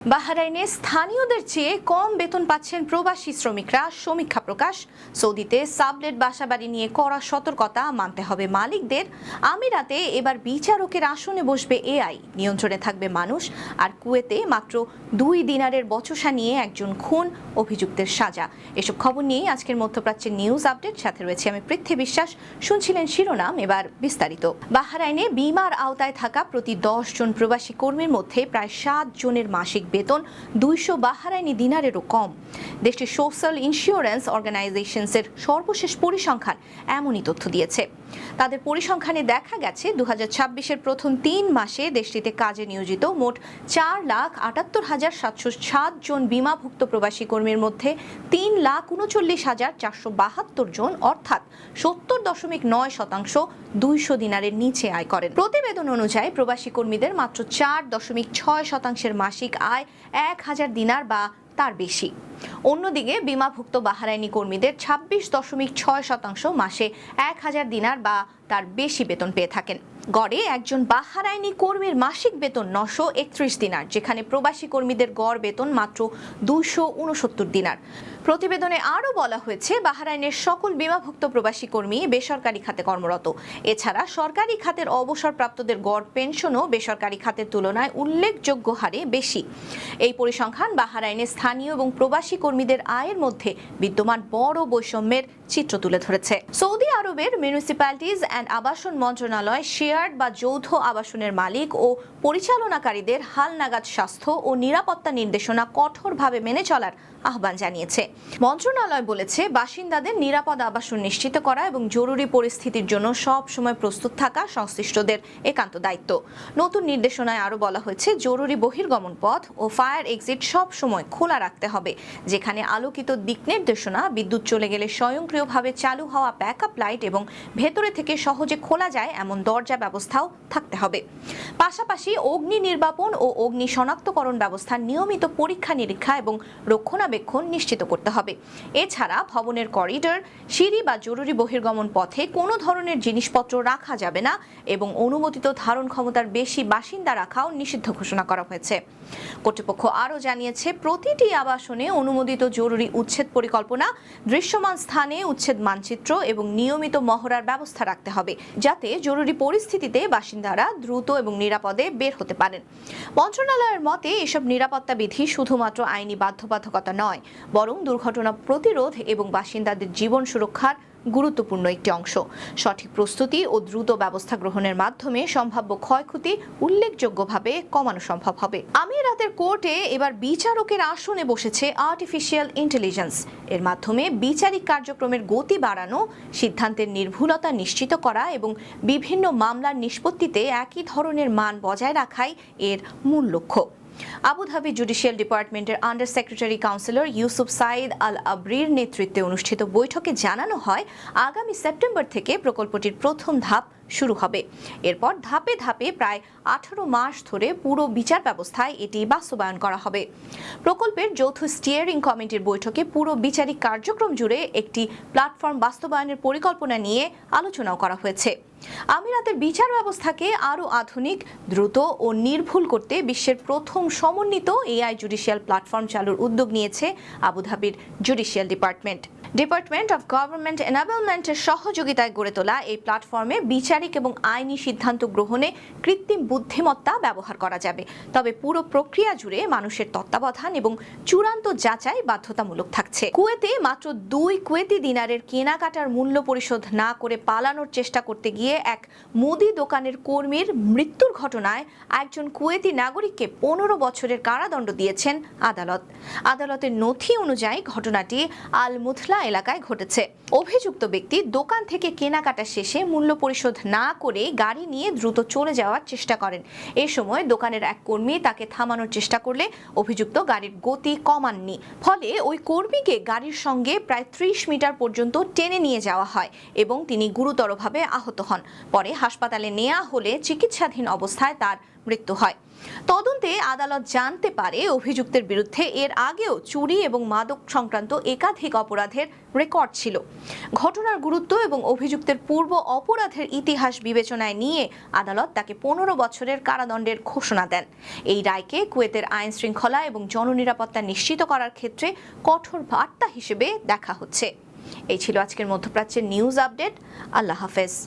বাহরাইনে স্থানীয়দের চেয়ে কম বেতন পাচ্ছেন প্রবাসী শ্রমিকরা, সমীক্ষা প্রকাশ। সৌদিতে সাবলেট বাসাবাড়ি নিয়ে কড়া সতর্কতা মানতে হবে মালিকদের। আমিরাতে এবার বিচারকের আসনে বসবে এআই, নিয়ন্ত্রণে থাকবে মানুষ। আর কুয়েতে মাত্র 2 দিনারের বচসা নিয়ে একজন খুন, অভিযুক্তের সাজা। এসব খবর নিয়েই আজকের মধ্যপ্রাচ্যের নিউজ আপডেট। সাথে রয়েছে আমি পৃথ্বী বিশ্বাস। শুনছিলেন শিরোনাম, এবার বিস্তারিত। বাহরাইনে বিমার আওতায় থাকা প্রতি 10 জন প্রবাসী কর্মীর মধ্যে প্রায় 7 জনের মাসিক বেতন 200 বাহরাইনি দিনারেরও কম। দেশটির সোশ্যাল ইন্স্যুরেন্স অর্গানাইজেশনসের সর্বশেষ পরিসংখ্যান এমনই তথ্য দিয়েছে। তাদের পরিসংখ্যানে দেখা গেছে 2026-এর প্রথম 3 মাসে দেশটিতে কাজে নিয়োজিত মোট 4,78,707 জন বিমাভুক্ত প্রবাসী কর্মীর মধ্যে 3,39,472 জন অর্থাৎ 70.9% 200 দিনারের নিচে আয় করেন। প্রতিবেদন অনুযায়ী প্রবাসী কর্মীদের মাত্র 4.6% মাসিক আয় 1000 দিনার বা তার বেশি। অন্যদিকে বিমাভুক্ত বাহরাইনি কর্মীদের 26.6% মাসে 1000 দিনার বা তার বেশি বেতন পেয়ে থাকেন। গড়ে একজন বাহরাইনি কর্মীর মাসিক বেতন 931 দিনার, যেখানে প্রবাসী কর্মীদের গড় বেতন মাত্র 269 দিনার। প্রতিবেদনে আরও বলা হয়েছে, বাহরাইনের সকল বিমাভুক্ত প্রবাসী কর্মী বেসরকারি খাতে কর্মরত। এছাড়া সরকারি খাতের অবসরপ্রাপ্তদের গড় পেনশনও বেসরকারি খাতের তুলনায় উল্লেখযোগ্য হারে বেশি। এই পরিসংখ্যান বাহরাইনের স্থানীয় এবং প্রবাসী কর্মীদের আয়ের মধ্যে বিদ্যমান বড় বৈষম্যের চিত্র তুলে ধরেছে। সৌদি আরবের মিউনিসিপ্যালিটিজ অ্যান্ড আবাসন মন্ত্রণালয় শেয়ার্ড বা যৌথ আবাসনের মালিক ও পরিচালনাকারীদের হালনাগাদ স্বাস্থ্য ও নিরাপত্তা নির্দেশনা কঠোরভাবে মেনে চলার আহ্বান জানিয়েছে। মন্ত্রণালয় বলেছে, বাসিন্দাদের নিরাপদ আবাসন নিশ্চিত করা এবং জরুরি পরিস্থিতির জন্য সব সময় প্রস্তুত থাকা সংশ্লিষ্টদের একান্ত দায়িত্ব। নতুন নির্দেশনায় আরও বলা হয়েছে, জরুরি বহির্গমন পথ ও ফায়ার এক্সিট সব সময় খোলা রাখতে হবে, যেখানে আলোকিত দিক নির্দেশনা, বিদ্যুৎ চলে গেলে স্বয়ংক্রিয়ভাবে চালু হওয়া ব্যাকআপ লাইট এবং ভেতরে থেকে সহজে খোলা যায় এমন দরজা ব্যবস্থাও থাকতে হবে। পাশাপাশি অগ্নি নির্বাপন ও অগ্নি শনাক্তকরণ ব্যবস্থার নিয়মিত পরীক্ষা নিরীক্ষা এবং রক্ষণাবেক্ষণ নিশ্চিত করতে হবে। এছাড়া ভবনের করিডর, সিঁড়ি বা জরুরি বহির্গমন পথে কোনো ধরনের জিনিসপত্র রাখা যাবে না এবং অনুমোদিত ধারণ ক্ষমতার বেশি বাসিন্দা রাখাও নিষিদ্ধ ঘোষণা করা হয়েছে। কর্তৃপক্ষ আরও জানিয়েছে, প্রতিটি আবাসনে অনুমোদিত জরুরি উচ্ছেদ পরিকল্পনা, দৃশ্যমান স্থানে উচ্ছেদ মানচিত্র এবং নিয়মিত মহড়ার ব্যবস্থা রাখতে হবে, যাতে জরুরি পরিস্থিতিতে বাসিন্দারা দ্রুত এবং নিরাপদে বের হতে পারেন। মন্ত্রণালয়ের মতে, এসব নিরাপত্তা বিধি শুধুমাত্র আইনি বাধ্যবাধকতা নয়, বরং দুর্ঘটনা প্রতিরোধ এবং বাসিন্দাদের জীবন সুরক্ষার গুরুত্বপূর্ণ একটি অংশ। সঠিক প্রস্তুতি ও দ্রুত ব্যবস্থা গ্রহণের মাধ্যমে সম্ভাব্য ক্ষয়ক্ষতি উল্লেখযোগ্যভাবে কমানো সম্ভব হবে। আমিরাতের কোর্টে এবার বিচারকের আসনে বসেছে আর্টিফিশিয়াল ইন্টেলিজেন্স। এর মাধ্যমে বিচারিক কার্যক্রমের গতি বাড়ানো, সিদ্ধান্তের নির্ভুলতা নিশ্চিত করা এবং বিভিন্ন মামলার নিষ্পত্তিতে একই ধরনের মান বজায় রাখাই এর মূল লক্ষ্য। আবুধাবি জুডিশিয়াল ডিপার্টমেন্টের under secretary counsellor Yousuf Saeed Al আবরির নেতৃত্বে অনুষ্ঠিত বৈঠকে জানানো হয়, আগামী সেপ্টেম্বর থেকে প্রকল্পটির প্রথম ধাপ শুরু হবে। এরপর ধাপে ধাপে প্রায় 18 মাস ধরে পুরো বিচার ব্যবস্থায় এটি বাস্তবায়ন করা হবে। প্রকল্পের যৌথ স্টিয়ারিং কমিটির বৈঠকে পুরো বিচারিক কার্যক্রম জুড়ে একটি প্ল্যাটফর্ম বাস্তবায়নের পরিকল্পনা নিয়ে আলোচনাও করা হয়েছে। আমিরাতের বিচার ব্যবস্থাকে আরও আধুনিক, দ্রুত ও নির্ভুল করতে বিশ্বের প্রথম সমন্বিত এআই জুডিশিয়াল প্ল্যাটফর্ম চালুর উদ্যোগ নিয়েছে আবুধাবির জুডিশিয়াল ডিপার্টমেন্ট অফ গভর্নমেন্ট এনাবেলমেন্টের সহযোগিতায় গড়ে তোলা এই প্ল্যাটফর্মে বিচারিক এবং আইনি সিদ্ধান্ত গ্রহণে কৃত্রিম বুদ্ধিমত্তা ব্যবহার করা যাবে, তবে পুরো প্রক্রিয়া জুড়ে মানুষের তত্ত্বাবধান এবং চূড়ান্ত যাচাই বাধ্যতামূলক থাকছে। কুয়েতে মাত্র 2 কুয়েতি দিনারের কেনাকাটার মূল্য পরিশোধ না করে পালানোর চেষ্টা করতে গিয়ে এক মুদি দোকানের কর্মীর মৃত্যুর ঘটনায় একজন কুয়েতি নাগরিককে 15 বছরের কারাদণ্ড দিয়েছেন আদালত। আদালতের নথি অনুযায়ী ঘটনাটি আল মুথলা এলাকায় ঘটেছে। অভিযুক্ত ব্যক্তি দোকান থেকে কেনাকাটা শেষে মূল্য পরিশোধ না করে গাড়ি নিয়ে দ্রুত চলে যাওয়ার চেষ্টা করেন। এ সময় দোকানের এক কর্মী তাকে থামানোর চেষ্টা করলে অভিযুক্ত গাড়ির গতি কমাননি। ফলে ওই কর্মীকে গাড়ির সঙ্গে প্রায় 30 মিটার পর্যন্ত টেনে নিয়ে যাওয়া হয় এবং তিনি গুরুতরভাবে আহত হন। হন। পরে হাসপাতালে নেওয়া হলে চিকিৎসাধীন অবস্থায় তার মৃত্যু হয়। তদন্তে আদালত জানতে পারে অভিযুক্তের বিরুদ্ধে এর আগেও চুরি এবং মাদক সংক্রান্ত একাধিক অপরাধের রেকর্ড ছিল। ঘটনার গুরুত্ব এবং অভিযুক্তের পূর্ব অপরাধের ইতিহাস বিবেচনায় নিয়ে আদালত তাকে 15 বছরের কারাদণ্ডের ঘোষণা দেন। এই রায়কে কুয়েতের আইন শৃঙ্খলা এবং জননিরাপত্তা নিশ্চিত করার ক্ষেত্রে কঠোর বার্তা হিসেবে দেখা হচ্ছে। এই ছিল আজকের মধ্যপ্রাচ্যের নিউজ আপডেট। আল্লাহ হাফেজ।